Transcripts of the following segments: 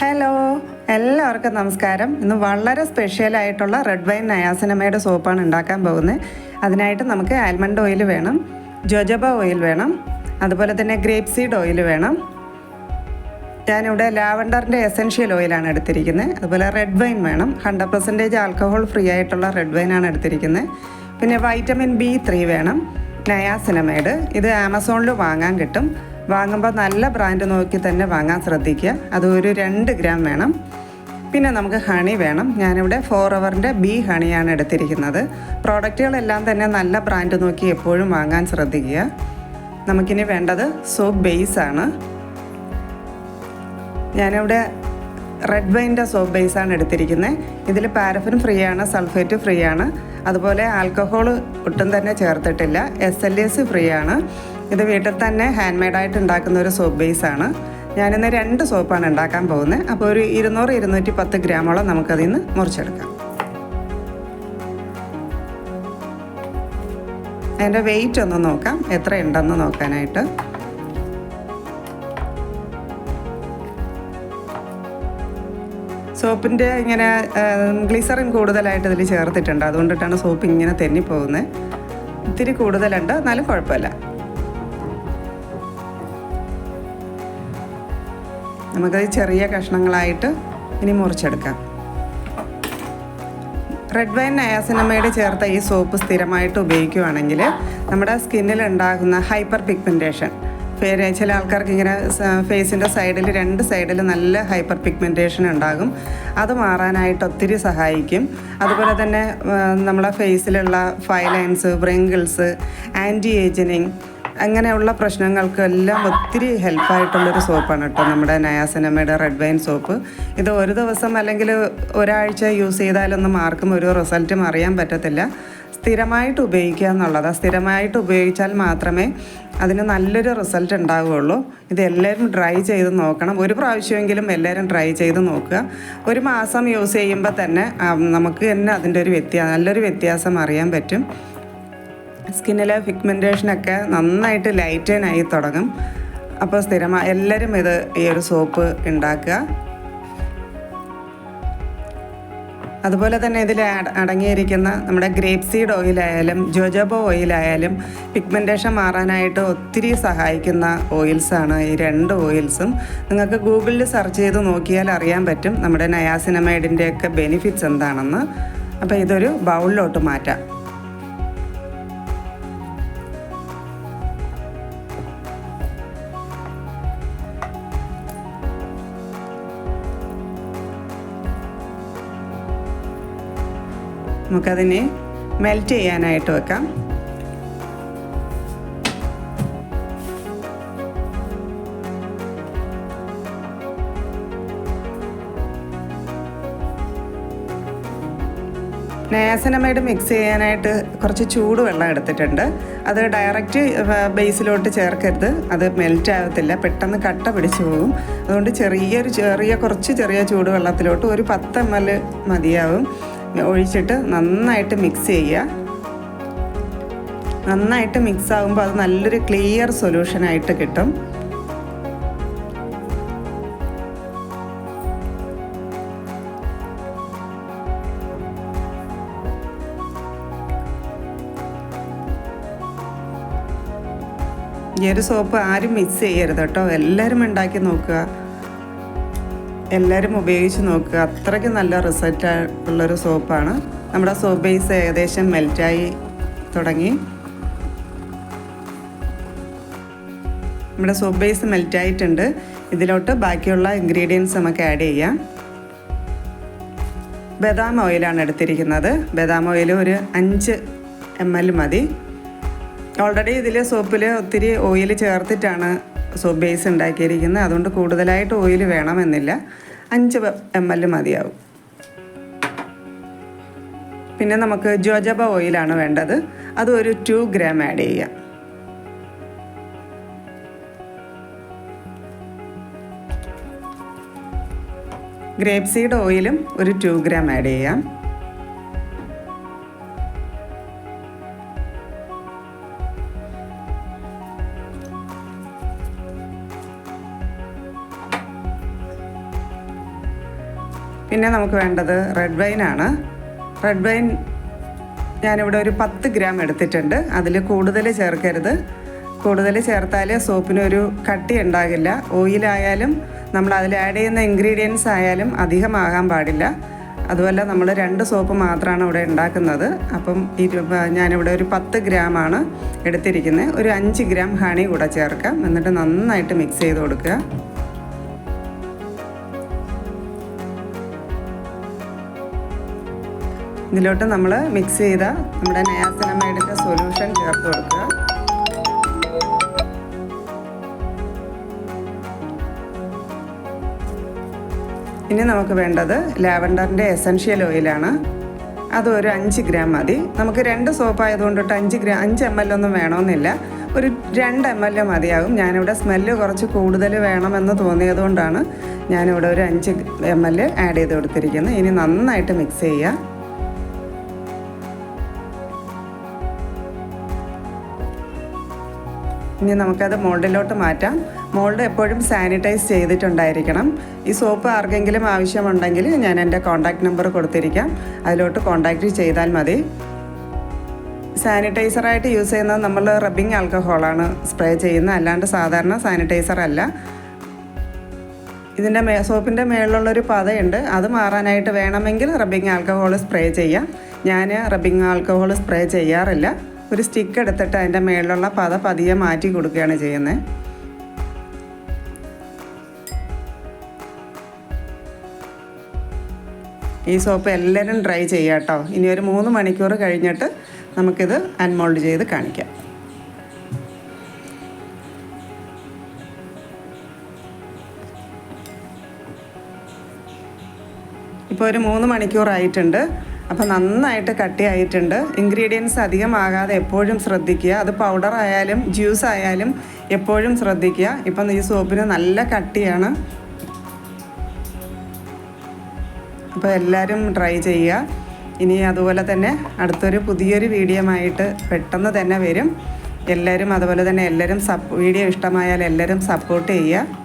Hello, എല്ലാവർക്കും നമസ്കാരം. ഇന്ന് വളരെ സ്പെഷ്യലായിട്ടുള്ള റെഡ് വൈൻ നയാസിനമൈഡ് സോപ്പാണ് ഉണ്ടാക്കാൻ പോകുന്നത്. അതിനായിട്ട് നമുക്ക് ആൽമണ്ട് ഓയിൽ വേണം, ജോജോബ ഓയിൽ വേണം, അതുപോലെ തന്നെ ഗ്രേപ്പ് സീഡ് ഓയിൽ വേണം. ഞാനിവിടെ ലാവണ്ടറിൻ്റെ എസൻഷ്യൽ ഓയിലാണ് എടുത്തിരിക്കുന്നത്. അതുപോലെ റെഡ് വൈൻ വേണം, 100% ആൽക്കഹോൾ ഫ്രീ ആയിട്ടുള്ള റെഡ് വൈനാണ് എടുത്തിരിക്കുന്നത്. പിന്നെ വൈറ്റമിൻ B3 വേണം, നയാസിനമൈഡ്. ഇത് ആമസോണിൽ വാങ്ങാൻ കിട്ടും. വാങ്ങുമ്പോൾ നല്ല ബ്രാൻഡ് നോക്കി തന്നെ വാങ്ങാൻ ശ്രദ്ധിക്കുക. അത് ഒരു 2 ഗ്രാം വേണം. പിന്നെ നമുക്ക് ഹണി വേണം. ഞാനിവിടെ 4 ഹവറിൻ്റെ ബി ഹണിയാണ് എടുത്തിരിക്കുന്നത്. പ്രോഡക്റ്റുകളെല്ലാം തന്നെ നല്ല ബ്രാൻഡ് നോക്കി എപ്പോഴും വാങ്ങാൻ ശ്രദ്ധിക്കുക. നമുക്കിനി വേണ്ടത് സോപ്പ് ബേസാണ്. ഞാനിവിടെ റെഡ് വൈൻ്റെ സോപ്പ് ബേസാണ് എടുത്തിരിക്കുന്നത്. ഇതിൽ പാരഫിൻ ഫ്രീ ആണ്, സൾഫേറ്റ് ഫ്രീ ആണ്, അതുപോലെ ആൽക്കഹോൾ ഒട്ടും തന്നെ ചേർത്തിട്ടില്ല, SLS ഫ്രീ ആണ്. ഇത് വീട്ടിൽ തന്നെ ഹാൻഡ് മെയ്ഡായിട്ട് ഉണ്ടാക്കുന്ന ഒരു സോപ്പ് ബേസാണ്. ഞാനിന്ന് 2 സോപ്പാണ് ഉണ്ടാക്കാൻ പോകുന്നത്. അപ്പോൾ ഒരു 200-210 ഗ്രാമോളം നമുക്കതിൽ നിന്ന് മുറിച്ചെടുക്കാം. അതിൻ്റെ വെയിറ്റ് ഒന്ന് നോക്കാം, എത്ര ഉണ്ടെന്ന് നോക്കാനായിട്ട്. സോപ്പിൻ്റെ ഇങ്ങനെ ഗ്ലിസറിൻ കൂടുതലായിട്ട് ഇതിൽ ചേർത്തിട്ടുണ്ട്. അതുകൊണ്ടിട്ടാണ് സോപ്പ് ഇങ്ങനെ തെന്നിപ്പോകുന്നത്. ഇത്തിരി കൂടുതലുണ്ട്, എന്നാലും കുഴപ്പമില്ല. നമുക്കത് ചെറിയ കഷ്ണങ്ങളായിട്ട് ഇനി മുറിച്ചെടുക്കാം. റെഡ് വൈൻ നയാസിനമൈഡ് ചേർത്ത ഈ സോപ്പ് സ്ഥിരമായിട്ട് ഉപയോഗിക്കുകയാണെങ്കിൽ നമ്മുടെ സ്കിന്നിൽ ഉണ്ടാകുന്ന ഹൈപ്പർ പിഗ്മെൻറ്റേഷൻ, ചില ആൾക്കാർക്ക് ഇങ്ങനെ ഫേസിൻ്റെ സൈഡിൽ 2 സൈഡിൽ നല്ല ഹൈപ്പർ പിഗ്മെൻറ്റേഷൻ ഉണ്ടാകും. അത് മാറാനായിട്ട് ഒത്തിരി സഹായിക്കും. അതുപോലെ തന്നെ നമ്മളെ ഫേസിലുള്ള ഫൈലൈൻസ്, വ്രിങ്കിൾസ്, ആൻറ്റി ഏജിനിങ് അങ്ങനെയുള്ള പ്രശ്നങ്ങൾക്കെല്ലാം ഒത്തിരി ഹെൽപ്പായിട്ടുള്ളൊരു സോപ്പാണ് കേട്ടോ നമ്മുടെ നയാസിനമൈഡ് റെഡ് വൈൻ സോപ്പ്. ഇത് ഒരു ദിവസം അല്ലെങ്കിൽ ഒരാഴ്ച യൂസ് ചെയ്താലൊന്നും ആർക്കും ഒരു റിസൾട്ടും അറിയാൻ പറ്റത്തില്ല. സ്ഥിരമായിട്ട് ഉപയോഗിക്കുക എന്നുള്ളതാണ്. സ്ഥിരമായിട്ട് ഉപയോഗിച്ചാൽ മാത്രമേ അതിന് നല്ലൊരു റിസൾട്ട് ഉണ്ടാവുകയുള്ളൂ. ഇത് എല്ലാവരും ട്രൈ ചെയ്ത് നോക്കണം. ഒരു പ്രാവശ്യമെങ്കിലും എല്ലാവരും ട്രൈ ചെയ്ത് നോക്കുക. 1 മാസം യൂസ് ചെയ്യുമ്പോൾ തന്നെ നമുക്ക് തന്നെ അതിൻ്റെ ഒരു നല്ലൊരു വ്യത്യാസം അറിയാൻ പറ്റും. സ്കിന്നിലെ പിഗ്മെൻറ്റേഷനൊക്കെ നന്നായിട്ട് ലൈറ്റനായി തുടങ്ങും. അപ്പോൾ എല്ലാവരും ഈ ഒരു സോപ്പ് ഉണ്ടാക്കുക. അതുപോലെ തന്നെ ഇതിൽ അടങ്ങിയിരിക്കുന്ന നമ്മുടെ ഗ്രേപ്പ് സീഡ് ഓയിലായാലും ജോജോബ ഓയിലായാലും പിഗ്മെൻറ്റേഷൻ മാറാനായിട്ട് ഒത്തിരി സഹായിക്കുന്ന ഓയിൽസാണ് ഈ 2 ഓയിൽസും. നിങ്ങൾക്ക് ഗൂഗിളിൽ സെർച്ച് ചെയ്ത് നോക്കിയാൽ അറിയാൻ പറ്റും നമ്മുടെ നയാസിനമൈഡിൻ്റെയൊക്കെ ബെനിഫിറ്റ്സ് എന്താണെന്ന്. അപ്പോൾ ഇതൊരു ബൗളിലോട്ട് മാറ്റാം. നമുക്കതിനെ മെൽറ്റ് ചെയ്യാനായിട്ട് വെക്കാം. നയാസിനമൈഡ് മിക്സ് ചെയ്യാനായിട്ട് കുറച്ച് ചൂടുവെള്ളം എടുത്തിട്ടുണ്ട്. അത് ഡയറക്റ്റ് ബേസിലോട്ട് ചേർക്കരുത്, അത് മെൽറ്റ് ആകത്തില്ല, പെട്ടെന്ന് കട്ട പിടിച്ചു പോകും. അതുകൊണ്ട് കുറച്ച് ചെറിയ ചൂടുവെള്ളത്തിലോട്ട് ഒരു 10 ml മതിയാവും ഒഴിച്ചിട്ട് നന്നായിട്ട് മിക്സ് ചെയ്യുക. നന്നായിട്ട് മിക്സ് ആകുമ്പോൾ അത് നല്ലൊരു ക്ലിയർ സൊല്യൂഷനായിട്ട് കിട്ടും. ഈ ഒരു സോപ്പ് ആരും മിക്സ് ചെയ്യരുത് കേട്ടോ. എല്ലാവരും ഉണ്ടാക്കി നോക്കുക, എല്ലാവരും ഉപയോഗിച്ച് നോക്കുക. അത്രയ്ക്ക് നല്ല റിസൾട്ട് ഉള്ളൊരു സോപ്പാണ്. നമ്മുടെ സോപ്പ് ബേസ് ഏകദേശം മെൽറ്റായി തുടങ്ങി. നമ്മുടെ സോപ്പ് ബേസ് മെൽറ്റായിട്ടുണ്ട്. ഇതിലോട്ട് ബാക്കിയുള്ള ഇൻഗ്രീഡിയൻസ് നമുക്ക് ആഡ് ചെയ്യാം. ബദാം ഓയിലാണ് എടുത്തിരിക്കുന്നത്. ബദാം ഓയിൽ ഒരു 5 ml മതി. ഓൾറെഡി ഇതിൽ സോപ്പിൽ ഒത്തിരി ഓയിൽ ചേർത്തിട്ടാണ് സോപ്പ് ബേസ് ഉണ്ടാക്കിയിരിക്കുന്നത്. അതുകൊണ്ട് കൂടുതലായിട്ട് ഓയിൽ വേണമെന്നില്ല, 5 ml മതിയാവും. പിന്നെ നമുക്ക് ജോജോബ ഓയിലാണ് വേണ്ടത്. അത് ഒരു 2 ഗ്രാം ആഡ് ചെയ്യാം. ഗ്രേപ്പ് സീഡ് ഓയിലും ഒരു 2 ഗ്രാം ആഡ് ചെയ്യാം. പിന്നെ നമുക്ക് വേണ്ടത് റെഡ് വൈനാണ്. റെഡ് വൈൻ ഞാനിവിടെ ഒരു 10 ഗ്രാം എടുത്തിട്ടുണ്ട്. അതിൽ കൂടുതൽ ചേർക്കരുത്. കൂടുതൽ ചേർത്താൽ സോപ്പിനൊരു കട്ടി ഉണ്ടാകില്ല. ഓയിലായാലും നമ്മൾ അതിൽ ആഡ് ചെയ്യുന്ന ഇൻഗ്രീഡിയൻസ് ആയാലും അധികമാകാൻ പാടില്ല. അതുപോലെ നമ്മൾ 2 സോപ്പ് മാത്രമാണ് ഇവിടെ ഉണ്ടാക്കുന്നത്. അപ്പം ഞാനിവിടെ ഒരു 10 ഗ്രാമാണ് എടുത്തിരിക്കുന്നത്. ഒരു 5 ഗ്രാം ഹണി കൂടെ ചേർക്കാം. എന്നിട്ട് നന്നായിട്ട് മിക്സ് ചെയ്ത് കൊടുക്കുക. ഇതിലോട്ട് നമ്മൾ മിക്സ് ചെയ്ത നമ്മുടെ നയാസിനമൈഡിൻ്റെ സൊല്യൂഷൻ ചേർത്ത് കൊടുക്കുക. ഇനി നമുക്ക് വേണ്ടത് ലാവൻഡറിൻ്റെ എസൻഷ്യൽ ഓയിലാണ്. അത് ഒരു 5 ഗ്രാം മതി. നമുക്ക് 2 സോപ്പ് ആയതുകൊണ്ടിട്ട് 5 ml ഒന്നും വേണമെന്നില്ല. ഒരു 2 ml മതിയാകും. ഞാനിവിടെ സ്മെല്ല് കുറച്ച് കൂടുതൽ വേണമെന്ന് തോന്നിയതുകൊണ്ടാണ് ഞാനിവിടെ ഒരു 5 ml ആഡ് ചെയ്ത് കൊടുത്തിരിക്കുന്നത്. ഇനി നന്നായിട്ട് മിക്സ് ചെയ്യുക. ഇനി നമുക്കത് മോൾഡിലോട്ട് മാറ്റാം. മോൾഡ് എപ്പോഴും സാനിറ്റൈസ് ചെയ്തിട്ടുണ്ടായിരിക്കണം. ഈ സോപ്പ് ആർക്കെങ്കിലും ആവശ്യമുണ്ടെങ്കിൽ ഞാൻ എൻ്റെ കോൺടാക്റ്റ് നമ്പർ കൊടുത്തിരിക്കാം. അതിലോട്ട് കോൺടാക്റ്റ് ചെയ്താൽ മതി. സാനിറ്റൈസറായിട്ട് യൂസ് ചെയ്യുന്നത് നമ്മൾ റബ്ബിംഗ് ആൽക്കഹോളാണ് സ്പ്രേ ചെയ്യുന്നത്, അല്ലാണ്ട് സാധാരണ സാനിറ്റൈസർ അല്ല. ഇതിൻ്റെ സോപ്പിൻ്റെ മേളിലുള്ളൊരു പതയുണ്ട്. അത് മാറാനായിട്ട് വേണമെങ്കിൽ റബ്ബിംഗ് ആൽക്കഹോൾ സ്പ്രേ ചെയ്യാം. ഞാൻ റബ്ബിംഗ് ആൽക്കഹോൾ സ്പ്രേ ചെയ്യാറില്ല. ഒരു സ്റ്റിക്ക് എടുത്തിട്ട് അതിൻ്റെ മേളിലുള്ള പത പതിയെ മാറ്റി കൊടുക്കുകയാണ് ചെയ്യുന്നത്. ഈ സോപ്പ് എല്ലാവരും ട്രൈ ചെയ്യാം കേട്ടോ. ഇനി ഒരു 3 മണിക്കൂർ കഴിഞ്ഞിട്ട് നമുക്കിത് അൺമോൾഡ് ചെയ്ത് കാണിക്കാം. ഇപ്പോൾ ഒരു 3 മണിക്കൂറായിട്ടുണ്ട്. അപ്പോൾ നന്നായിട്ട് കട്ടിയായിട്ടുണ്ട്. ഇൻഗ്രീഡിയൻസ് അധികമാകാതെ എപ്പോഴും ശ്രദ്ധിക്കുക. അത് പൗഡർ ആയാലും ജ്യൂസ് ആയാലും എപ്പോഴും ശ്രദ്ധിക്കുക. ഇപ്പം ഈ സോപ്പിന് നല്ല കട്ടിയാണ്. അപ്പോൾ എല്ലാവരും ട്രൈ ചെയ്യുക. ഇനി അതുപോലെ തന്നെ അടുത്തൊരു പുതിയൊരു വീഡിയോ ആയിട്ട് പെട്ടെന്ന് തന്നെ വരും. എല്ലാവരും അതുപോലെ തന്നെ എല്ലാവരും വീഡിയോ ഇഷ്ടമായാൽ എല്ലാവരും സപ്പോർട്ട് ചെയ്യുക.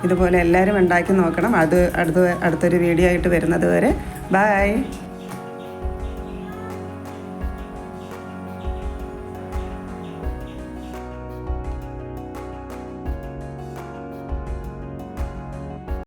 ഇതുപോലെ എല്ലാവരും ഉണ്ടാക്കി നോക്കണം. അടുത്തൊരു വീഡിയോ ആയിട്ട് വരുന്നത് വരെ ബൈ.